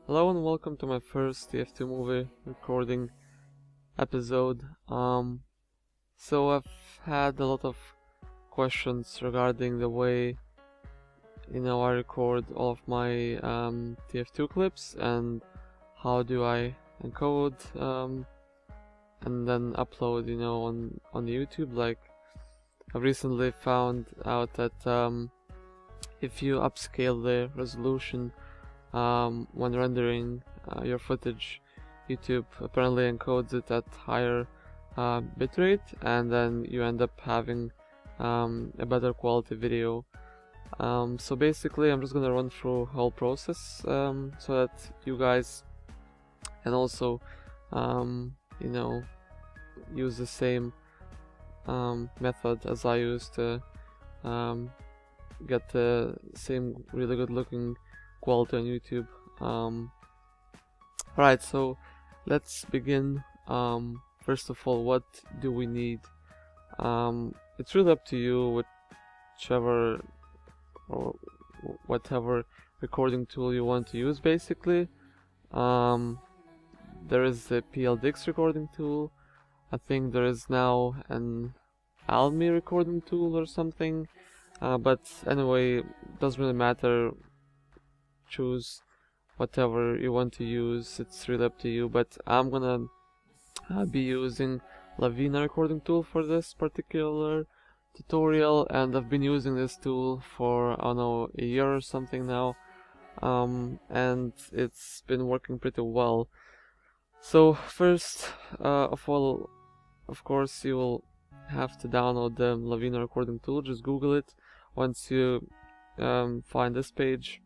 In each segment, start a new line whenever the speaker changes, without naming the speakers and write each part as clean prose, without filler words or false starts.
Hello and welcome to my first TF2 movie recording episode. So I've had a lot of questions regarding the way, I record all of my TF2 clips and how do I encode and then upload, on YouTube. Like, I've recently found out that if you upscale the resolution when rendering your footage, YouTube apparently encodes it at higher bitrate, and then you end up having a better quality video. So basically, I'm just gonna run through the whole process so that you guys can also, use the same method as I used to get the same really good looking quality on YouTube. Right, so let's begin. First of all, what do we need? It's really up to you, whichever or whatever recording tool you want to use. Basically, there is the PLDX recording tool. I think there is now an Almy recording tool or something, but anyway, doesn't really matter. Choose whatever you want to use, it's really up to you, but I'm gonna be using Lawena recording tool for this particular tutorial, and I've been using this tool for, I don't know, a year or something now, and it's been working pretty well. So first of all, of course, you will have to download the Lawena recording tool. Just Google it. Once you find this page,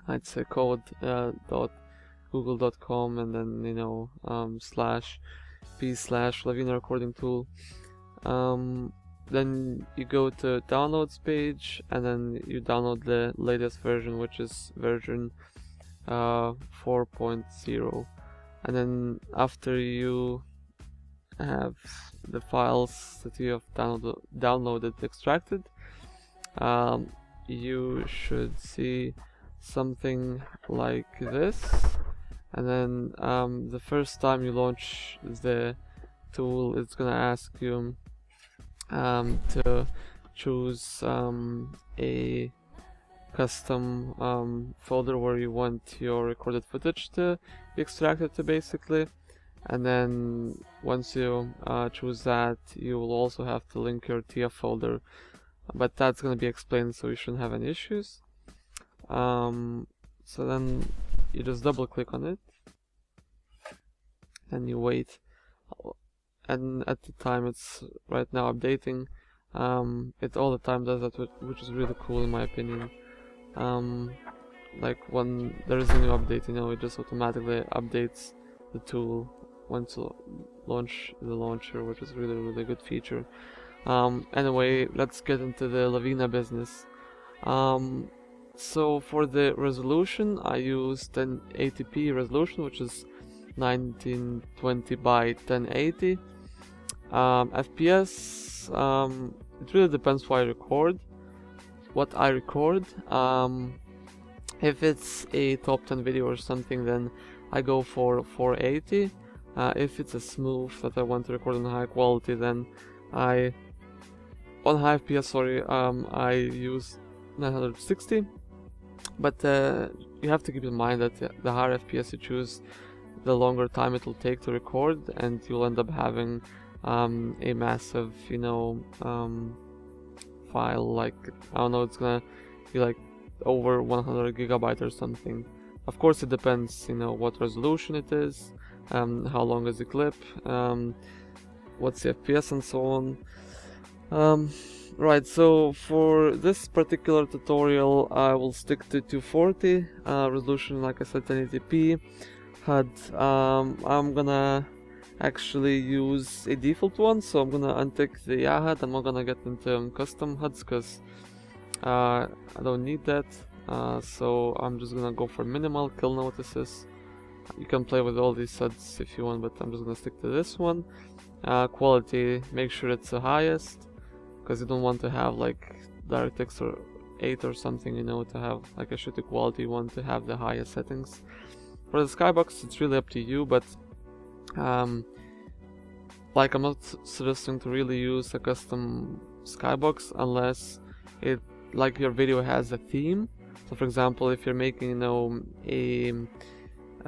it's a code.google.com and then /p/Lawena recording tool. Then you go to downloads page and then you download the latest version, which is version 4.0. and then after you have the files that you have downloaded extracted, you should see something like this, and then the first time you launch the tool, it's gonna ask you to choose a custom folder where you want your recorded footage to be extracted to, basically. And then once you choose that, you will also have to link your TF folder, but that's gonna be explained, so you shouldn't have any issues. So then you just double click on it and you wait, and at the time it's right now updating. It all the time does that, which is really cool in my opinion. Like when there is a new update, it just automatically updates the tool once you launch the launcher, which is really good feature. Anyway, let's get into the Lawena business. So for the resolution, I used an 1080p resolution, which is 1920 by 1080. FPS, it really depends what I record. If it's a top 10 video or something, then I go for 480. If it's a smooth that I want to record in high quality, then I use 960. But you have to keep in mind that the higher FPS you choose, the longer time it will take to record, and you'll end up having a massive, file. Like, I don't know, it's gonna be like over 100 gigabyte or something. Of course, it depends, what resolution it is, how long is the clip, what's the FPS, and so on. Right, so for this particular tutorial, I will stick to 240 resolution, like I said, 1080p HUD. I'm gonna actually use a default one, so I'm gonna untick the HUD. I'm not gonna get into custom HUDs because I don't need that. So I'm just gonna go for minimal kill notices. You can play with all these HUDs if you want, but I'm just gonna stick to this one. Quality, make sure it's the highest, because you don't want to have like DirectX or 8 or something, to have like a shitty quality. You want to have the highest settings. For the skybox, it's really up to you, but like, I'm not suggesting to really use a custom skybox unless it, like, your video has a theme. So for example, if you're making, you know, a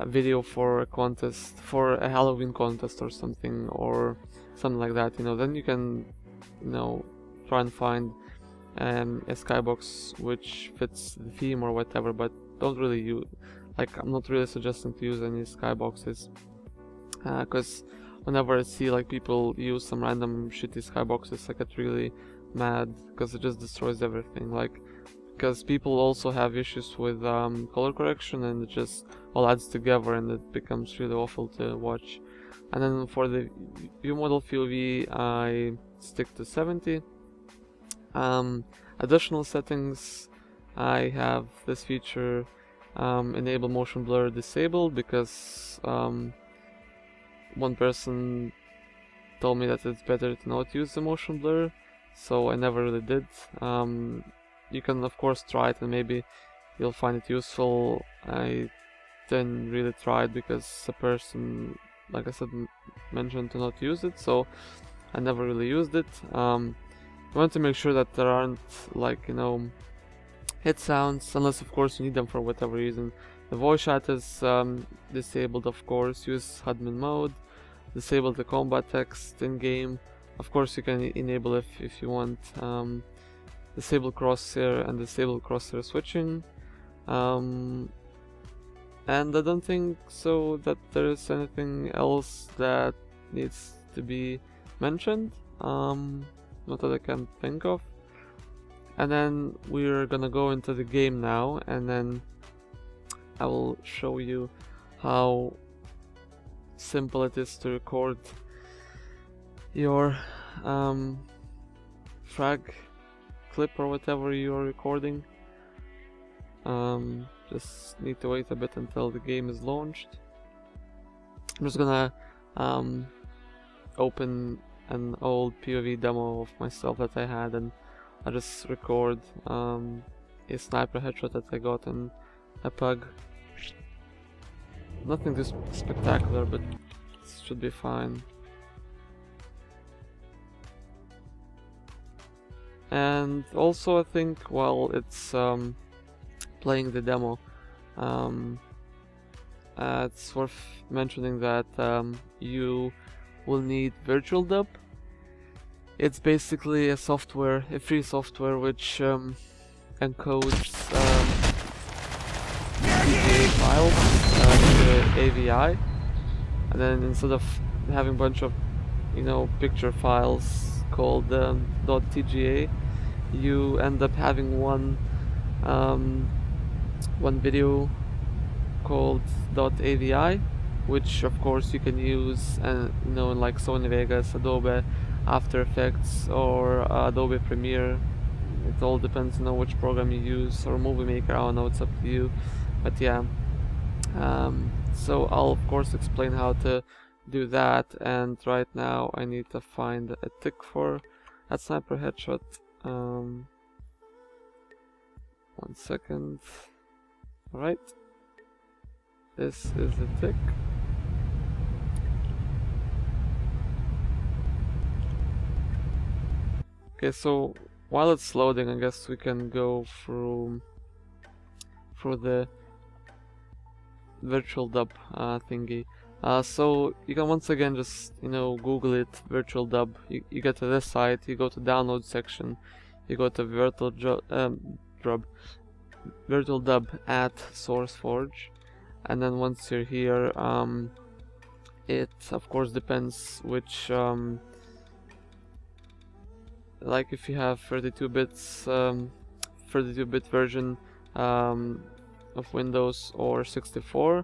video for a contest, for a Halloween contest or something like that, you know, then you can, you know, try and find a skybox which fits the theme or whatever, but don't really use, like, I'm not really suggesting to use any skyboxes, because whenever I see like people use some random shitty skyboxes, I get really mad because it just destroys everything. Like, because people also have issues with color correction, and it just all adds together and it becomes really awful to watch. And then for the view model POV, I stick to 70. Additional settings, I have this feature, enable motion blur disabled, because one person told me that it's better to not use the motion blur, so I never really did. You can of course try it and maybe you'll find it useful. I didn't really try it because a person, like I said, mentioned to not use it, so I never really used it. You want to make sure that there aren't, like, you know, hit sounds, unless of course you need them for whatever reason. The voice chat is disabled, of course. Use admin mode. Disable the combat text in game. Of course you can enable if you want. Disable crosshair and disable crosshair switching. And I don't think so that there is anything else that needs to be mentioned. Not that I can think of. And then we're gonna go into the game now, and then I will show you how simple it is to record your frag clip or whatever you're recording. Just need to wait a bit until the game is launched. I'm just gonna open an old POV demo of myself that I had, and I'll just record a sniper headshot that I got in a pug. Nothing too spectacular, but it should be fine. And also I think while it's playing the demo, it's worth mentioning that you will need VirtualDub. It's basically a software, a free software which encodes TGA files to AVI, and then instead of having a bunch of, you know, picture files called .tga, you end up having one video called .avi, which of course you can use, and you know, in like Sony Vegas, Adobe After Effects, or Adobe Premiere. It all depends, you know, which program you use, or Movie Maker. I don't know, it's up to you. But yeah, so I'll of course explain how to do that, and right now I need to find a tick for that sniper headshot. 1 second. Alright, this is the tick. Okay, so while it's loading, I guess we can go through the VirtualDub thingy. So you can once again just, you know, Google it, VirtualDub. You get to this site, you go to download section, you go to VirtualDub at SourceForge, and then once you're here, it of course depends which like if you have 32 bits 32-bit version of Windows, or 64.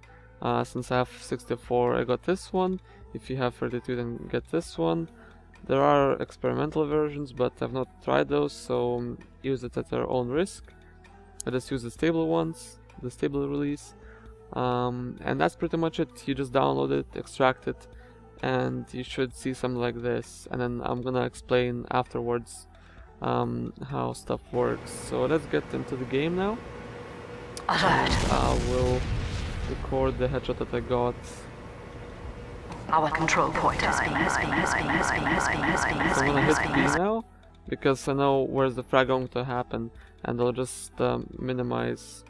Since I have 64, I got this one. If you have 32, then get this one. There are experimental versions, but I've not tried those, so use it at your own risk. I just use the stable ones, the stable release, and that's pretty much it. You just download it, extract it, and you should see something like this, and then I'm gonna explain afterwards how stuff works. So let's get into the game now.
Alert.
I will record the headshot that I got.
Our control point has been.
So I'm gonna hit B now, because I know where's the frag going to happen, and I'll just minimize,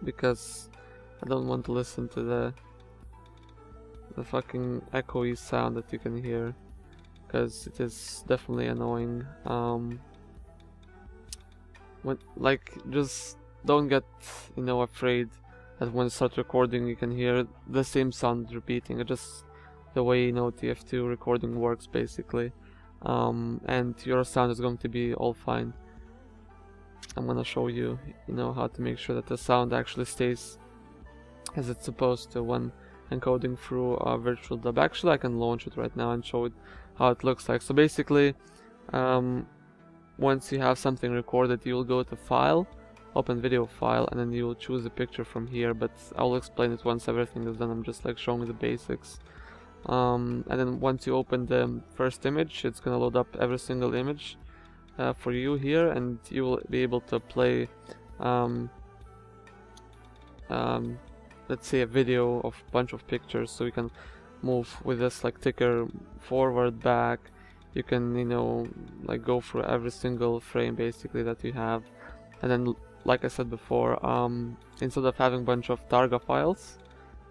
because I don't want to listen to the fucking echoey sound that you can hear, because it is definitely annoying. Just don't get, afraid that when you start recording you can hear the same sound repeating. It's just the way TF2 recording works basically, and your sound is going to be all fine. I'm gonna show you, how to make sure that the sound actually stays as it's supposed to when encoding through VirtualDub. Actually, I can launch it right now and show it how it looks like. So basically, once you have something recorded, you will go to File, Open Video File, and then you will choose a picture from here, but I'll explain it once everything is done. I'm just showing the basics. And then once you open the first image, it's gonna load up every single image for you here, and you will be able to play let's say a video of a bunch of pictures. So you can move with this ticker forward, back. You can go through every single frame basically that you have, and then like I said before, instead of having a bunch of Targa files,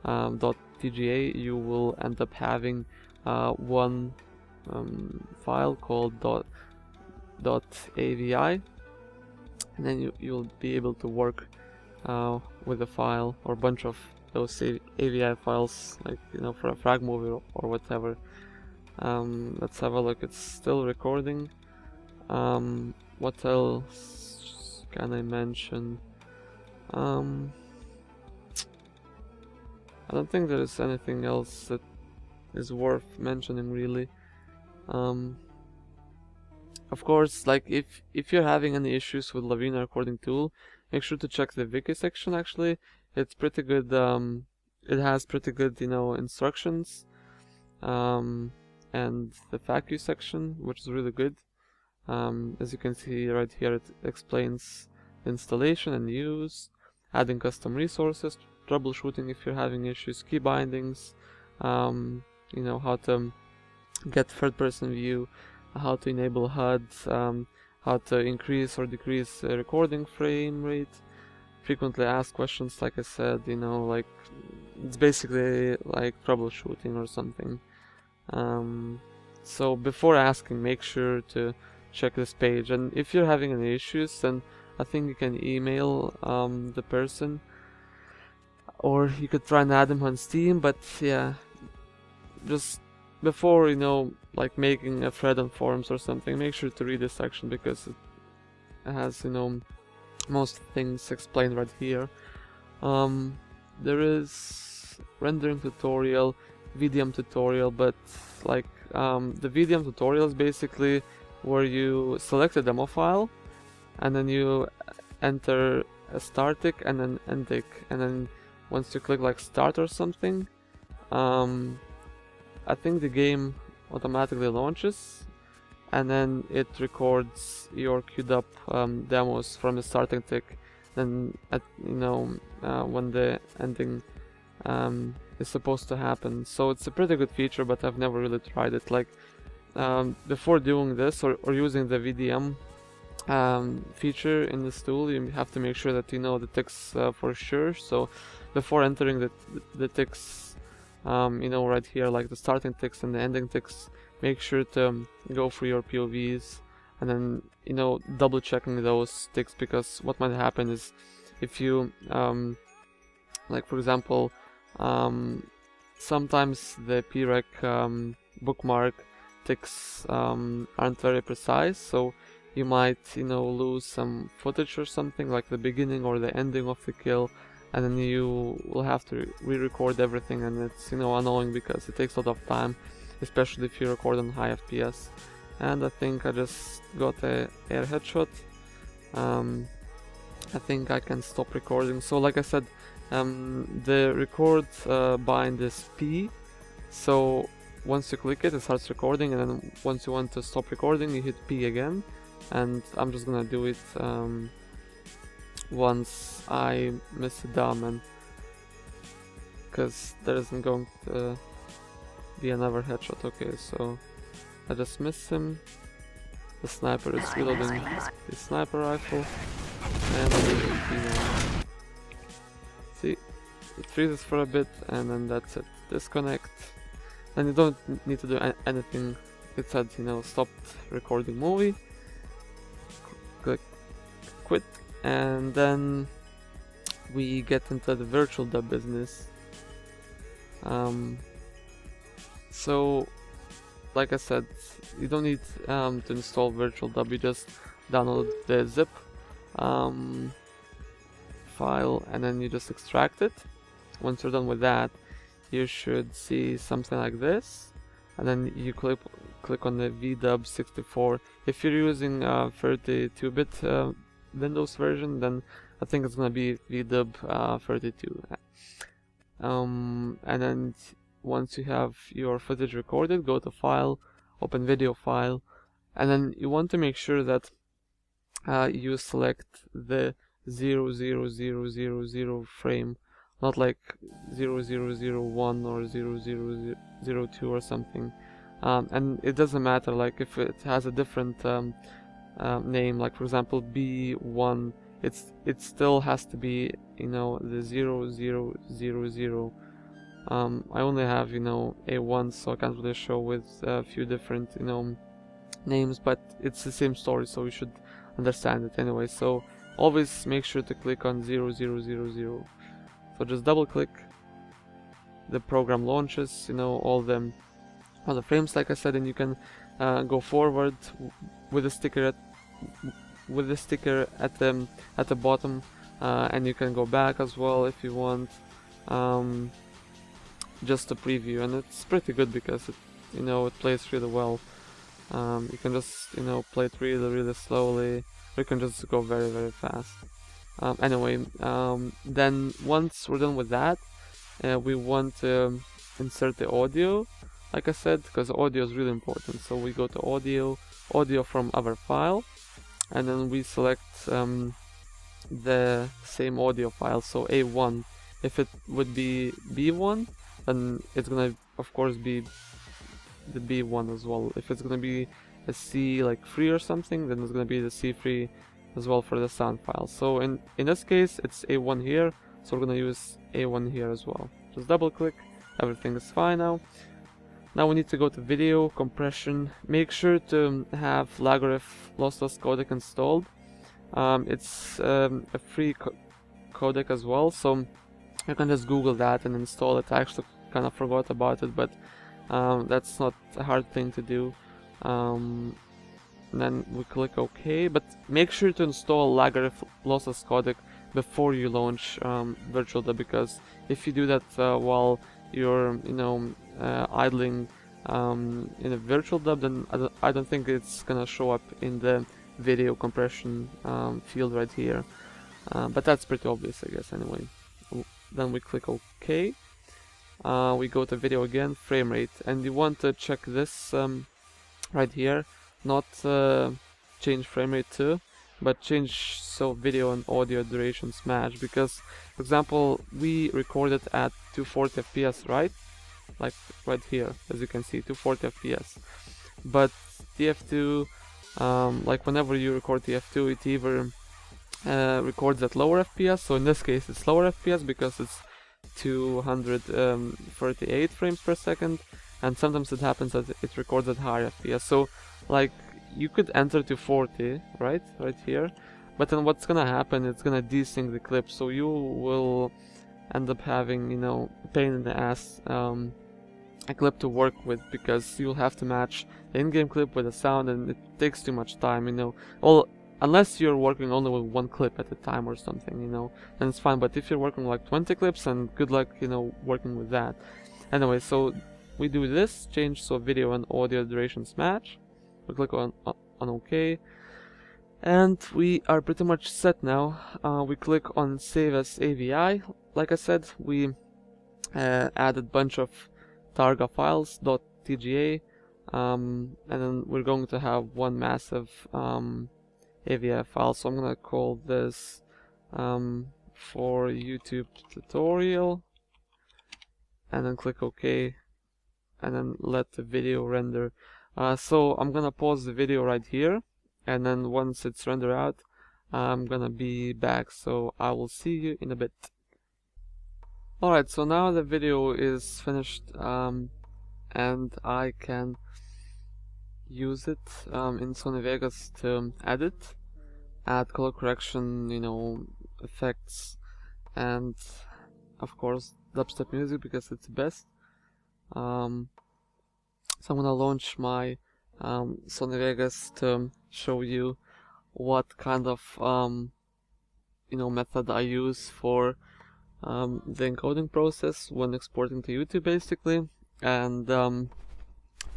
.tga, you will end up having one file called .avi, and then you'll be able to work with a file or a bunch of those AVI files, for a frag movie or whatever. Let's have a look. It's still recording. What else can I mention? I don't think there is anything else that is worth mentioning really. Of course, if you're having any issues with Lawena recording tool, make sure to check the wiki section. Actually, it's pretty good. It has pretty good, instructions, and the FAQ section, which is really good. As you can see right here, it explains installation and use, adding custom resources, troubleshooting if you're having issues, key bindings, how to get third-person view, how to enable HUDs, how to increase or decrease recording frame rate, frequently asked questions, like I said, it's basically like troubleshooting or something. So before asking, make sure to check this page, and if you're having any issues, then I think you can email the person, or you could try and add them on Steam. But yeah, just before making a thread on forums or something, make sure to read this section, because it has most things explained right here. There is rendering tutorial, VDM tutorial, but the VDM tutorial is basically where you select a demo file and then you enter a start tick and then end tick, and then once you click start or something, I think the game automatically launches, and then it records your queued up demos from the starting tick. Then when the ending is supposed to happen. So it's a pretty good feature, but I've never really tried it. Before doing this or using the VDM feature in this tool, you have to make sure that you know the ticks for sure. So before entering the ticks, right here, the starting ticks and the ending ticks, make sure to go through your POVs and then double checking those ticks, because what might happen is if you for example, sometimes the prec bookmark ticks aren't very precise, so you might lose some footage or something, like the beginning or the ending of the kill, and then you will have to re-record everything, and it's annoying because it takes a lot of time, especially if you record on high FPS. And I think I just got a air headshot. I think I can stop recording. So like I said, the record bind is P, so once you click it, it starts recording, and then once you want to stop recording, you hit P again. And I'm just gonna do it once I miss a dumb, and because there isn't going to be another headshot. Okay, so I just missed him. The sniper is reloading his sniper rifle, and see, it freezes for a bit, and then that's it. Disconnect, and you don't need to do anything. It said, you know, stopped recording movie. Click quit, and then we get into the VirtualDub business. So, like I said, you don't need to install VirtualDub. You just download the zip file, and then you just extract it. Once you're done with that, you should see something like this, and then you click on the VDub64. If you're using 32-bit Windows version, then I think it's gonna be VDub32. And then once you have your footage recorded, go to File, open Video File, and then you want to make sure that you select the 00000 frame, not like 0001 or 0002 or something. And it doesn't matter, like if it has a different name, like for example B1, it still has to be, you know, the 0000. I only have, you know, A1, so I can't really show with a few different, you know, names, but it's the same story, so you should understand it anyway. So always make sure to click on 0000. So just double click, the program launches, you know, all the frames, like I said, and you can go forward with the sticker at the bottom, and you can go back as well if you want, just to preview, and it's pretty good because it, you know, it plays really well. You can just, you know, play it really slowly, or you can just go very fast. Anyway, then once we're done with that, we want to insert the audio, like I said, because audio is really important. So we go to audio from other file, and then we select the same audio file, so A1. If it would be B1, then it's gonna of course be the B1 as well. If it's gonna be a C like 3 or something, then it's gonna be the C3 as well for the sound file. So in this case it's A1 here, so we're gonna use A1 here as well. Just double click, everything is fine now. Now we need to go to video compression. Make sure to have Lagref lossless codec installed. It's a free codec as well, so you can just Google that and install it. I actually kind of forgot about it, but that's not a hard thing to do. Then we click OK, but make sure to install Lagref lossless codec before you launch VirtualDub, because if you do that while you're, you know, idling in a VirtualDub, then I don't think it's gonna show up in the video compression field right here. But that's pretty obvious, I guess. Anyway, then we click OK. We go to video again, frame rate, and you want to check this right here, not change frame rate to, but change so video and audio durations match. Because, for example, we recorded at 240 FPS, right? Like right here, as you can see, 240 FPS. But TF2, like whenever you record TF2, it either records at lower FPS, so in this case it's lower FPS because it's 238 frames per second, and sometimes it happens that it records at higher FPS. So like you could enter to 40, right here, but then what's gonna happen, it's gonna desync the clip, so you will end up having, you know, a pain in the ass a clip to work with, because you'll have to match the in-game clip with the sound, and it takes too much time, you know. Well, unless you're working only with one clip at a time or something, you know, then it's fine. But if you're working like 20 clips, and good luck, you know, working with that. Anyway, so we do this, change so video and audio durations match. We click on OK, and we are pretty much set now. We click on save as AVI. Like I said, we added a bunch of Targa files .tga, and then we're going to have one massive AVI file. So I'm gonna call this for YouTube tutorial, and then click OK, and then let the video render. So I'm gonna pause the video right here, and then once it's rendered out, I'm gonna be back, so I will see you in a bit. Alright, so now the video is finished, and I can use it in Sony Vegas to edit, add color correction, you know, effects, and of course dubstep music because it's the best. So I'm gonna launch my Sony Vegas to show you what kind of you know, method I use for the encoding process when exporting to YouTube, basically. And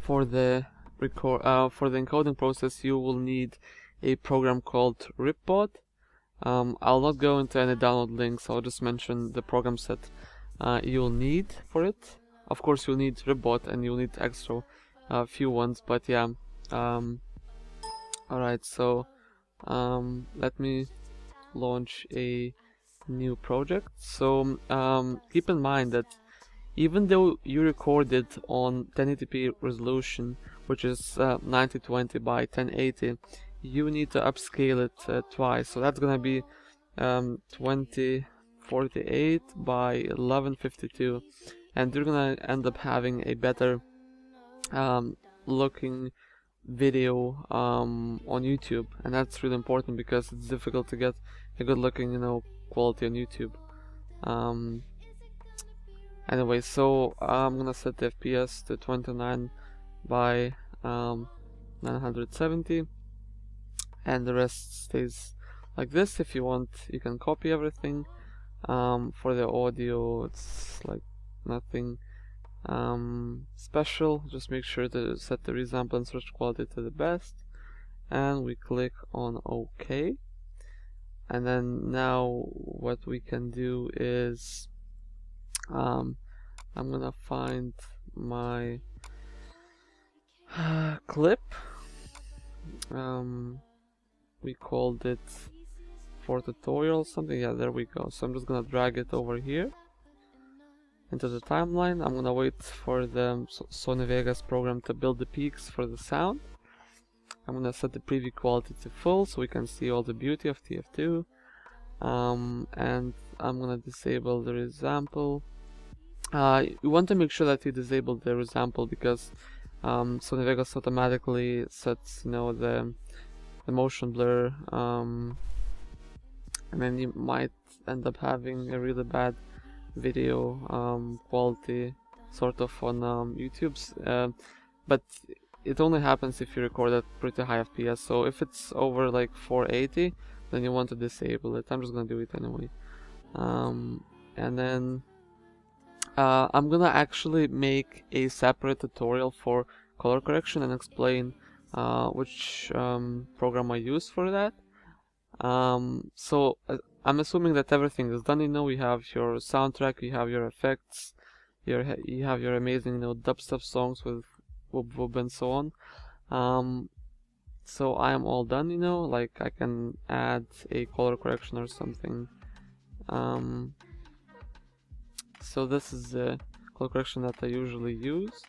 for the encoding process, you will need a program called Ripbot. I'll not go into any download links. I'll just mention the programs that you'll need for it. Of course, you'll need Ripbot and you'll need extra few ones, but yeah. Alright, so let me launch a new project. So keep in mind that even though you recorded on 1080p resolution, which is 1920 by 1080, you need to upscale it twice. So that's gonna be 2048 by 1152, and you're gonna end up having a better looking video on YouTube, and that's really important because it's difficult to get a good looking, you know, quality on YouTube. Anyway, so I'm gonna set the FPS to 29 by 970, and the rest stays like this. If you want, you can copy everything. For the audio, it's like nothing special. Just make sure to set the resample and search quality to the best, and we click on OK. And then now what we can do is I'm gonna find my clip. We called it for tutorial something. Yeah, there we go. So I'm just gonna drag it over here into the timeline. I'm gonna wait for the Sony Vegas program to build the peaks for the sound. I'm gonna set the preview quality to full so we can see all the beauty of TF2. And I'm gonna disable the resample. You want to make sure that you disable the resample because Sony Vegas automatically sets, you know, the motion blur, and then you might end up having a really bad video quality sort of on YouTube's, but it only happens if you record at pretty high FPS. So if it's over like 480, then you want to disable it. I'm just gonna do it anyway. And then I'm gonna actually make a separate tutorial for color correction and explain which program I use for that. So I'm assuming that everything is done. You know, you have your soundtrack, you have your effects, you have your amazing, you know, dubstep songs with whoop whoop and so on. So I am all done, you know, like I can add a color correction or something. So this is the color correction that I usually use,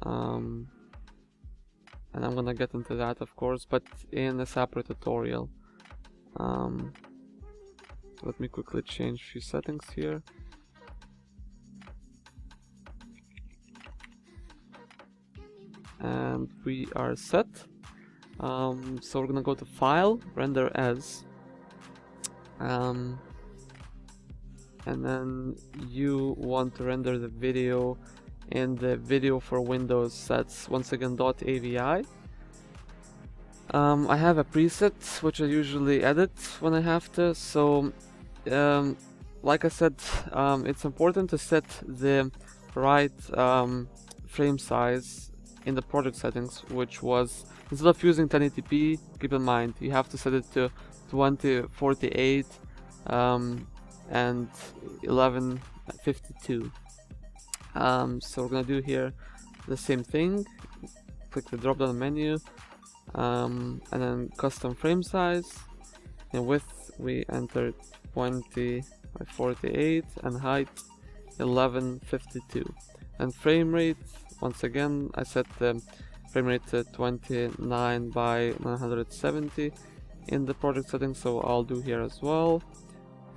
and I'm gonna get into that, of course, but in a separate tutorial. Let me quickly change a few settings here. And we are set. So we're gonna go to File, Render As, and then you want to render the video in the video for Windows. That's once again .avi. I have a preset which I usually edit when I have to. So like I said, it's important to set the right frame size in the project settings, which was, instead of using 1080p, keep in mind you have to set it to 2048 and 1152. So we're gonna do here the same thing. Click the drop down menu, and then custom frame size, and width we enter 20 by 48, and height 1152. And frame rate, once again, I set the frame rate to 29 by 970 in the project settings, so I'll do here as well.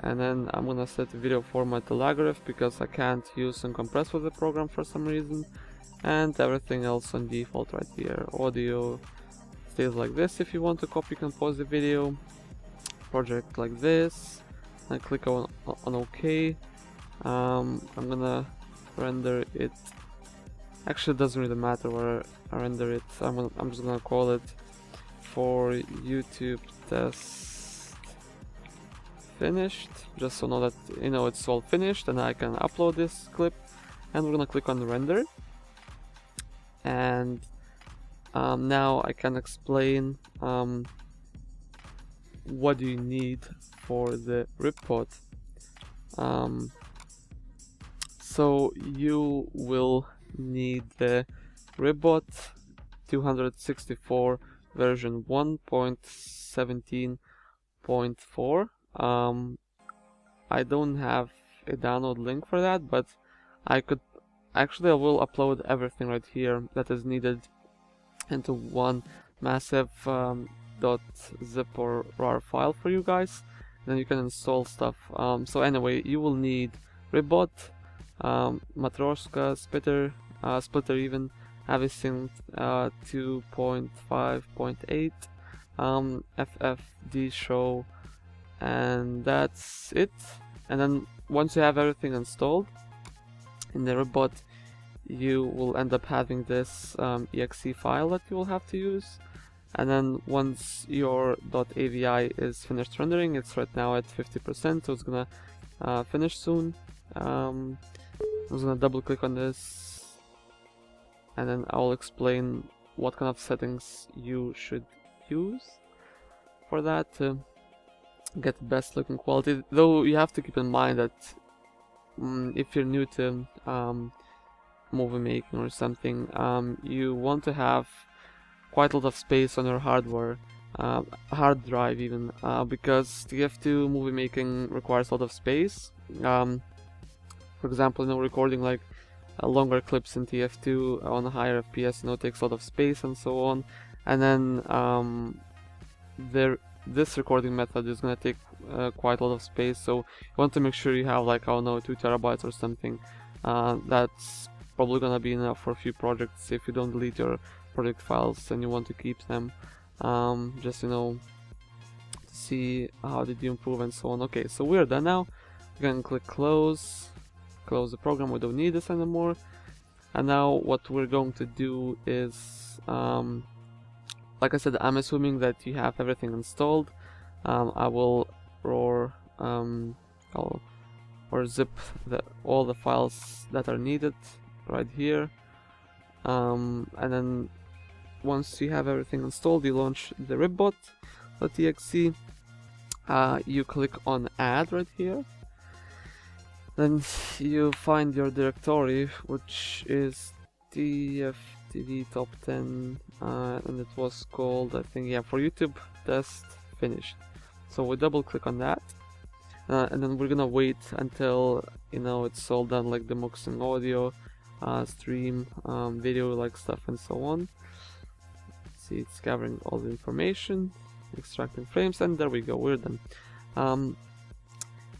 And then I'm gonna set the video format to lagraph because I can't use and compress with the program for some reason. And everything else on default right here. Audio stays like this. If you want to copy, you can pause the video. Project like this. And click on OK. I'm gonna render it. Actually, it doesn't really matter where I render it. I'm just gonna call it for YouTube test finished, just so know that it's all finished, and I can upload this clip. And we're gonna click on render. And now I can explain what do you need for the ripod. So you will need the ripbot 264 version 1.17.4. I don't have a download link for that, but I will upload everything right here that is needed into one massive .zip or RAR file for you guys. Then you can install stuff. So anyway, you will need ripbot, Matroska, splitter even, avsync 2.5.8, ffd show, and that's it. And then once you have everything installed in the ripbot, you will end up having this exe file that you will have to use. And then once your .avi is finished rendering, it's right now at 50%, so it's gonna finish soon. I'm just gonna double click on this, and then I'll explain what kind of settings you should use for that to get the best looking quality. Though you have to keep in mind that if you're new to movie making or something, you want to have quite a lot of space on your hardware, hard drive even, because TF2 movie making requires a lot of space. For example, recording like longer clips in TF2 on a higher FPS, takes a lot of space and so on. And then this recording method is gonna take quite a lot of space, so you want to make sure you have like, I don't know, 2 terabytes or something. That's probably gonna be enough for a few projects if you don't delete your project files and you want to keep them, just to see how did you improve and so on. Okay, so we're done now. We can click close the program. We don't need this anymore. And now what we're going to do is, like I said, I'm assuming that you have everything installed. I will or zip all the files that are needed right here, and then once you have everything installed, you launch the ripbot.exe. You click on add right here, then you find your directory, which is TF2 top 10, and it was called, I think, for YouTube test finished. So we double click on that, and then we're gonna wait until it's all done, like the mixing audio, stream, video like stuff and so on. See, it's gathering all the information, extracting frames, and there we go, we're done.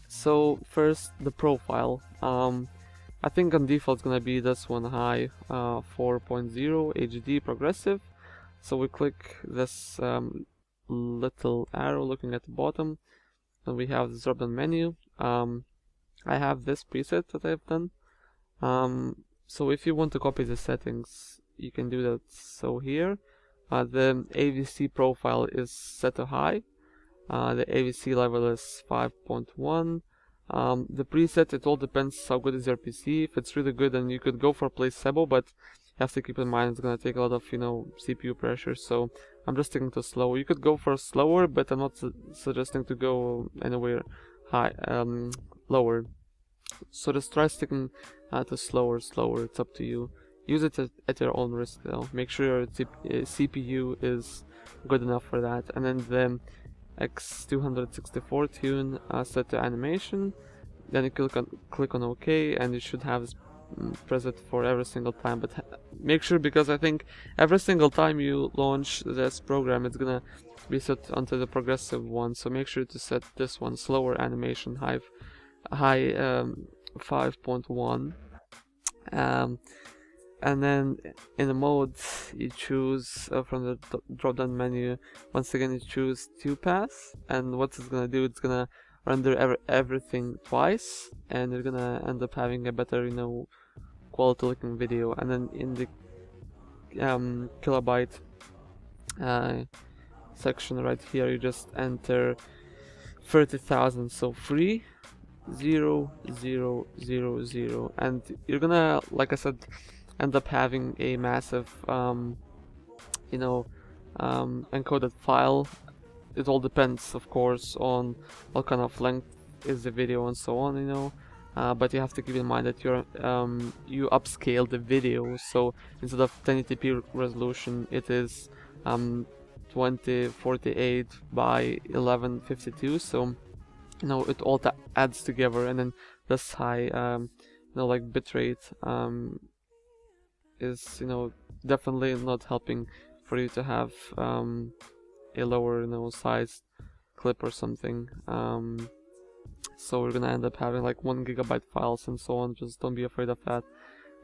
So first, the profile. I think on default it's gonna be this one, high 4.0 HD progressive. So we click this little arrow looking at the bottom, and we have this drop-down menu. I have this preset that I've done. So if you want to copy the settings, you can do that. So here, the AVC profile is set to high. The AVC level is 5.1. The preset, it all depends how good is your PC. If it's really good, then you could go for placebo, but you have to keep in mind it's gonna take a lot of CPU pressure. So I'm just sticking to slow. You could go for slower, but I'm not suggesting to go anywhere lower. So just try sticking to slower. It's up to you. Use it at your own risk though. Make sure your CPU is good enough for that. And then the X264 tune set to animation. then you click on OK, and you should have this preset for every single time. But make sure, because I think every single time you launch this program, it's gonna be set onto the progressive one. So make sure to set this one, slower animation, high 5.1. And then in the mode you choose from the drop down menu, once again you choose 2 pass, and what it's gonna do, it's gonna render everything twice, and you're gonna end up having a better, you know, quality looking video. And then in the kilobyte section right here, you just enter 30,000, so 30000, and you're gonna, like I said, end up having a massive you know, encoded file. It all depends, of course, on what kind of length is the video and so on, you know. But you have to keep in mind that you upscale the video, so instead of 1080p resolution, it is 2048 by 1152. So you know, it all adds together, and then this high you know, like bitrate is, you know, definitely not helping for you to have a lower, you know, sized clip or something. So we're gonna end up having like 1 GB files and so on. Just don't be afraid of that.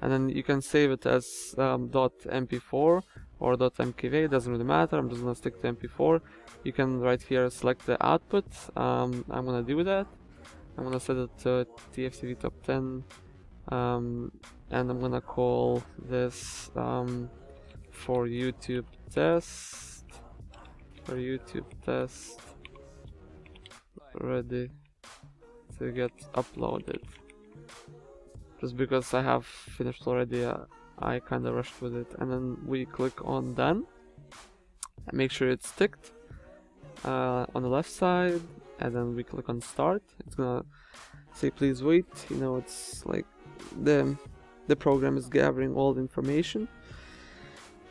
And then you can save it as .mp4 or .mkv, it doesn't really matter. I'm just gonna stick to mp4. You can right here select the output. I'm gonna do that. I'm gonna set it to TF2 top 10, and I'm gonna call this for YouTube test. Ready to get uploaded. Just because I have finished already, I kind of rushed with it. And then we click on done, and make sure it's ticked on the left side, and then we click on start. It's gonna say please wait. You know, it's like the program is gathering all the information,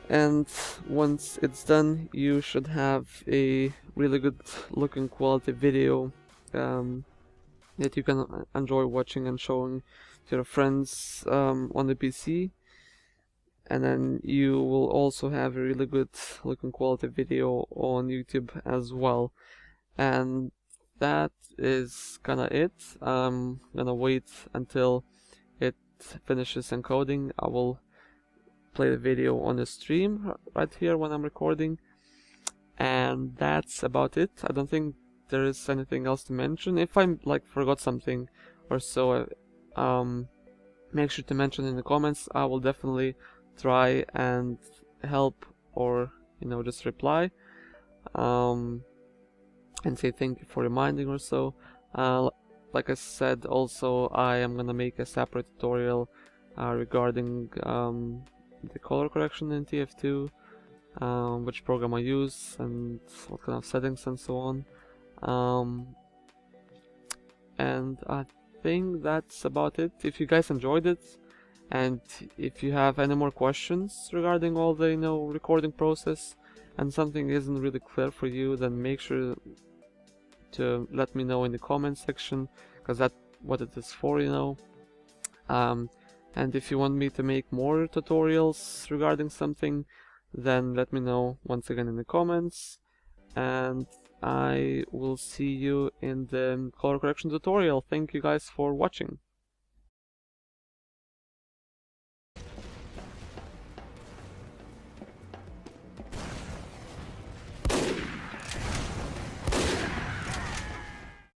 and once it's done, you should have a really good looking quality video that you can enjoy watching and showing to your friends on the PC. And then you will also have a really good looking quality video on YouTube as well. And that is kinda it. I'm gonna wait until it finishes encoding. I will play the video on the stream right here when I'm recording, and that's about it. I don't think there is anything else to mention. If I like forgot something or so, make sure to mention in the comments. I will definitely try and help, or you know, just reply and say thank you for reminding or so. Like I said, also I am gonna make a separate tutorial regarding the color correction in TF2, which program I use and what kind of settings and so on. And I think that's about it. If you guys enjoyed it, and if you have any more questions regarding all the, you know, recording process, and something isn't really clear for you, then make sure to let me know in the comment section, because that's what it is for, you know. And if you want me to make more tutorials regarding something, then let me know once again in the comments, and I will see you in the color correction tutorial. Thank you guys for watching.